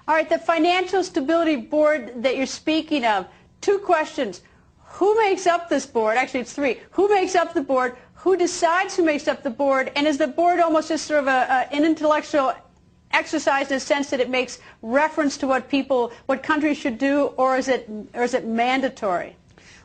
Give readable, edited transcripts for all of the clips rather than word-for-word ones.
All right, the Financial Stability Board that you're speaking of, two questions. Who makes up this board? Actually, it's three. Who makes up the board? Who decides who makes up the board? And is the board almost just sort of an intellectual exercise in the sense that it makes reference to what countries should do, or is it mandatory?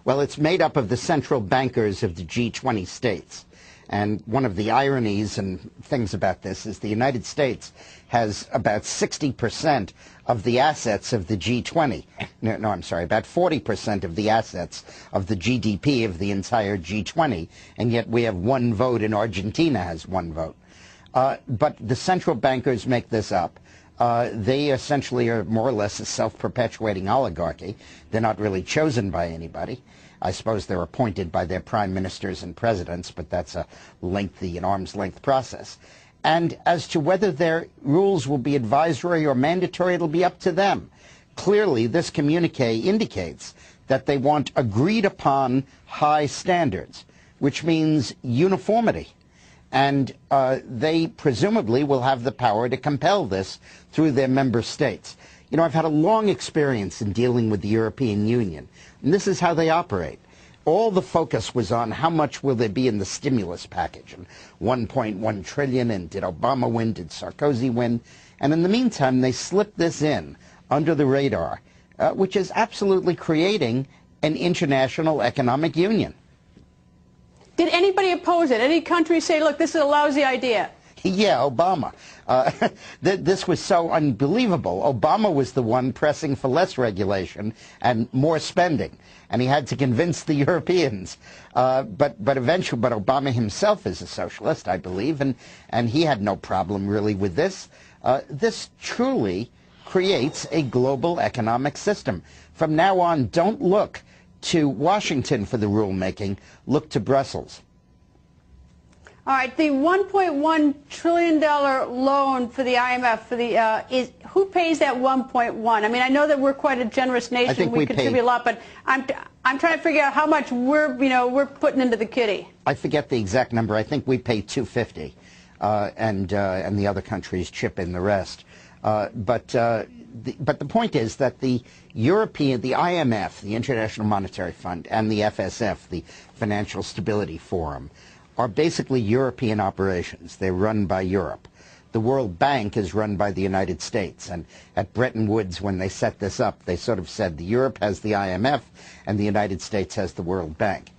Well, it's made up of the central bankers of the G20 states. And one of the ironies and things about this is the United States has about 60% of the assets of the G20. No, I'm sorry, about 40% of the assets of the GDP of the entire G20, and yet we have one vote, and Argentina has one vote. But the central bankers make this up. They essentially are more or less a self-perpetuating oligarchy. They're not really chosen by anybody. I suppose they're appointed by their prime ministers and presidents, but that's a lengthy and arm's-length process. And as to whether their rules will be advisory or mandatory, it'll be up to them. Clearly, this communique indicates that they want agreed-upon high standards, which means uniformity. And they presumably will have the power to compel this through their member states. You know, I've had a long experience in dealing with the European Union, and this is how they operate. All the focus was on how much will there be in the stimulus package, and 1.1 trillion, and did Obama win, did Sarkozy win? And in the meantime, they slipped this in under the radar, which is absolutely creating an international economic union. Did anybody oppose it? Any country say, look, this is a lousy idea? Yeah, Obama. This was so unbelievable. Obama was the one pressing for less regulation and more spending, and he had to convince the Europeans. But Obama himself is a socialist, I believe, and he had no problem really with this. This truly creates a global economic system. From now on, don't look to Washington for the rulemaking. Look to Brussels. All right, the $1.1 trillion loan for the IMF, who pays that 1.1? I mean, I know that we're quite a generous nation. I think we contribute a lot, but I'm trying to figure out how much we're putting into the kitty. I forget the exact number. I think we pay $250, and the other countries chip in the rest. But the point is that the IMF, the International Monetary Fund, and the FSF, the Financial Stability Forum, are basically European operations. They're run by Europe. The World Bank is run by the United States. And at Bretton Woods, when they set this up, they sort of said Europe has the IMF and the United States has the World Bank.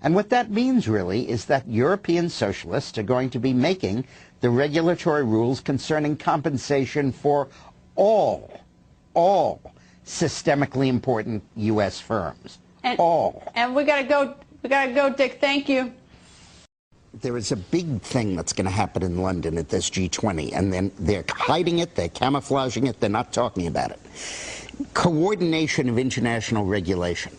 And what that means, really, is that European socialists are going to be making the regulatory rules concerning compensation for all systemically important U.S. firms. All. And we gotta go, Dick. Thank you. There is a big thing that's going to happen in London at this G20, and then they're hiding it, they're camouflaging it, they're not talking about it. Coordination of international regulation.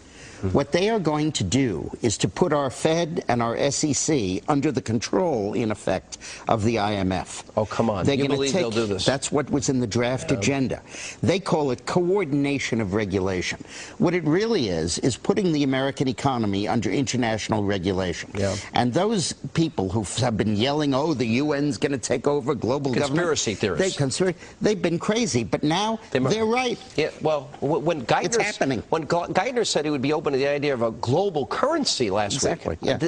What they are going to do is to put our Fed and our SEC under the control, in effect, of the IMF. Oh, come on. They're you believe they'll do this? That's what was in the draft agenda. They call it coordination of regulation. What it really is putting the American economy under international regulation. Yeah. And those people who have been yelling, oh, the UN's going to take over global conspiracy government. Theorists. They've been crazy, but now they're right. Yeah, well, when Geithner said he would be open to the idea of a global currency last week. Yeah.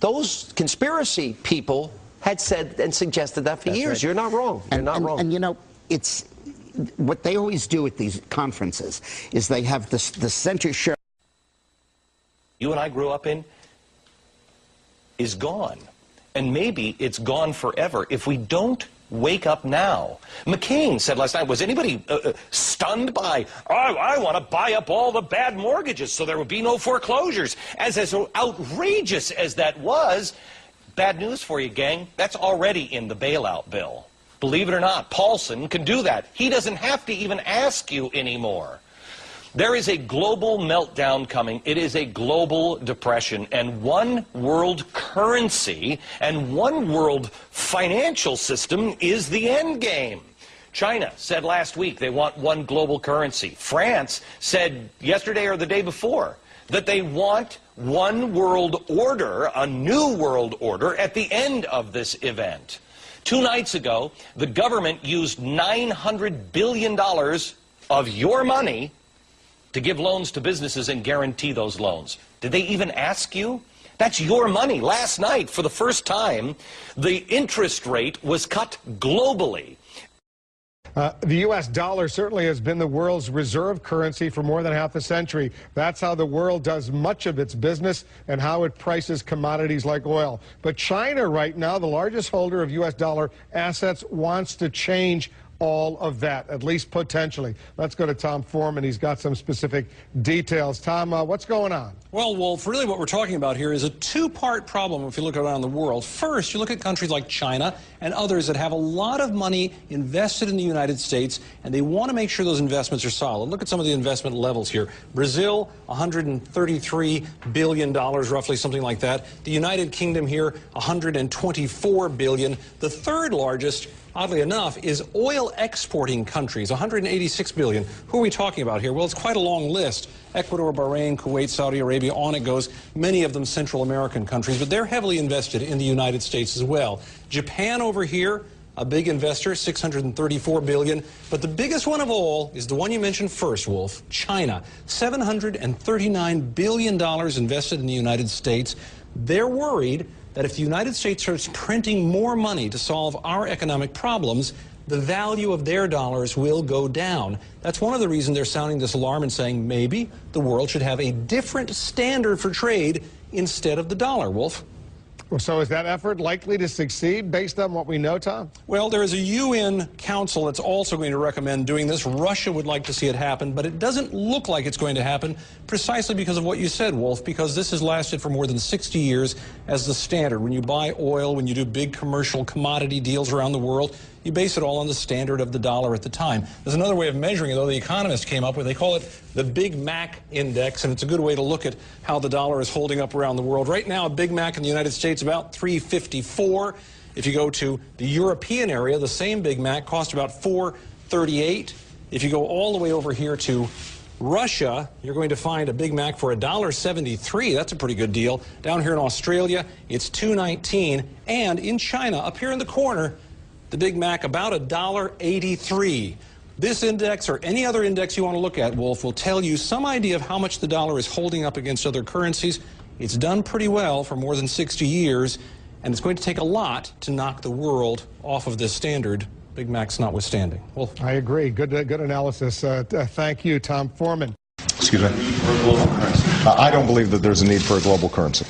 Those conspiracy people had said and suggested that for years. Right. You're not wrong. You're not wrong. And you know, it's what they always do at these conferences is they have the center show. You and I grew up in is gone. And maybe it's gone forever if we don't wake up now. McCain said last night, was anybody stunned by, oh, I want to buy up all the bad mortgages so there would be no foreclosures? As outrageous as that was, bad news for you, gang. That's already in the bailout bill. Believe it or not, Paulson can do that. He doesn't have to even ask you anymore. There is a global meltdown coming. It is a global depression. And one world currency and one world financial system is the end game. China said last week they want one global currency. France said yesterday or the day before that they want one world order, a new world order, at the end of this event. 2 nights ago, the government used $900 billion of your money to give loans to businesses and guarantee those loans. Did they even ask you? That's your money. Last night, for the first time, the interest rate was cut globally. The U.S. dollar certainly has been the world's reserve currency for more than half a century. That's how the world does much of its business and how it prices commodities like oil. But China right now, the largest holder of U.S. dollar assets, wants to change all of that, at least potentially. Let's go to Tom Foreman. He's got some specific details. Tom, what's going on? Well, Wolf, really what we're talking about here is a two-part problem if you look around the world. First, you look at countries like China and others that have a lot of money invested in the United States, and they want to make sure those investments are solid. Look at some of the investment levels here. Brazil, $133 billion, roughly, something like that. The United Kingdom here, $124 billion. The third largest, oddly enough, is oil exporting countries, $186 billion. Who are we talking about here? Well, it's quite a long list. Ecuador, Bahrain, Kuwait, Saudi Arabia, on it goes. Many of them Central American countries, but they're heavily invested in the United States as well. Japan over here, a big investor, $634 billion. But the biggest one of all is the one you mentioned first, Wolf, China. $739 billion invested in the United States. They're worried that if the United States starts printing more money to solve our economic problems, the value of their dollars will go down. That's one of the reasons they're sounding this alarm and saying maybe the world should have a different standard for trade instead of the dollar, Wolf. So is that effort likely to succeed based on what we know, Tom? Well, there is a UN council that's also going to recommend doing this. Russia would like to see it happen, but it doesn't look like it's going to happen precisely because of what you said, Wolf, because this has lasted for more than 60 years as the standard. When you buy oil, when you do big commercial commodity deals around the world, you base it all on the standard of the dollar at the time. There's another way of measuring it, though, the economists came up with. They call it the Big Mac Index, and it's a good way to look at how the dollar is holding up around the world. Right now, a Big Mac in the United States about $3.54. If you go to the European area, the same Big Mac costs about $4.38. If you go all the way over here to Russia, you're going to find a Big Mac for $1.73. That's a pretty good deal. Down here in Australia, it's $2.19. And in China, up here in the corner, the Big Mac about $1.83. This index or any other index you want to look at, Wolf, will tell you some idea of how much the dollar is holding up against other currencies. It's done pretty well for more than 60 years, and it's going to take a lot to knock the world off of this standard, Big Macs notwithstanding. Wolf. I agree. Good analysis. Thank you, Tom Foreman. Excuse me. I don't believe that there's a need for a global currency.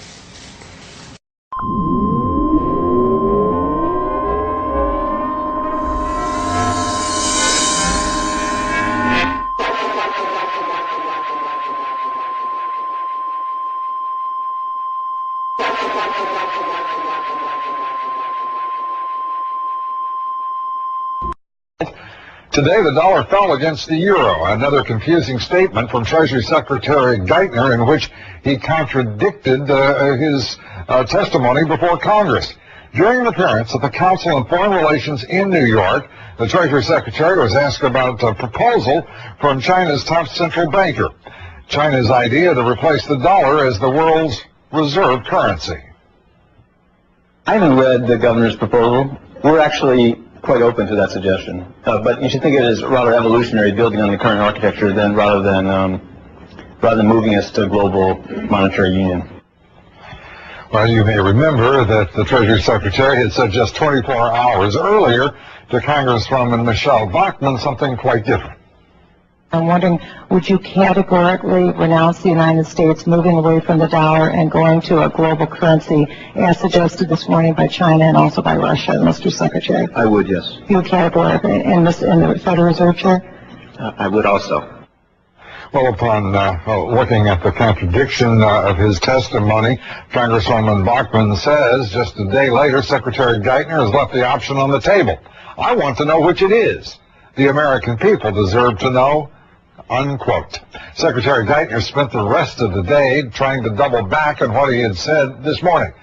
Today, the dollar fell against the euro. Another confusing statement from Treasury Secretary Geithner in which he contradicted his testimony before Congress. During an appearance at the Council on Foreign Relations in New York, the Treasury Secretary was asked about a proposal from China's top central banker, China's idea to replace the dollar as the world's reserve currency. I haven't read the governor's proposal. We're actually quite open to that suggestion, but you should think of it as rather evolutionary, building on the current architecture, rather than moving us to global monetary union. Well, you may remember that the Treasury Secretary had said just 24 hours earlier to Congresswoman Michelle Bachmann something quite different. I'm wondering, would you categorically renounce the United States moving away from the dollar and going to a global currency, as suggested this morning by China and also by Russia, Mr. Secretary? I would, yes. You would categorically, and the Federal Reserve Chair? I would also. Well, upon looking at the contradiction of his testimony, Congresswoman Bachmann says just a day later, Secretary Geithner has left the option on the table. I want to know which it is. The American people deserve to know. Unquote. Secretary Geithner spent the rest of the day trying to double back on what he had said this morning.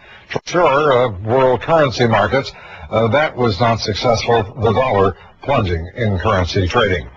Sure, world currency markets, that was not successful, the dollar plunging in currency trading.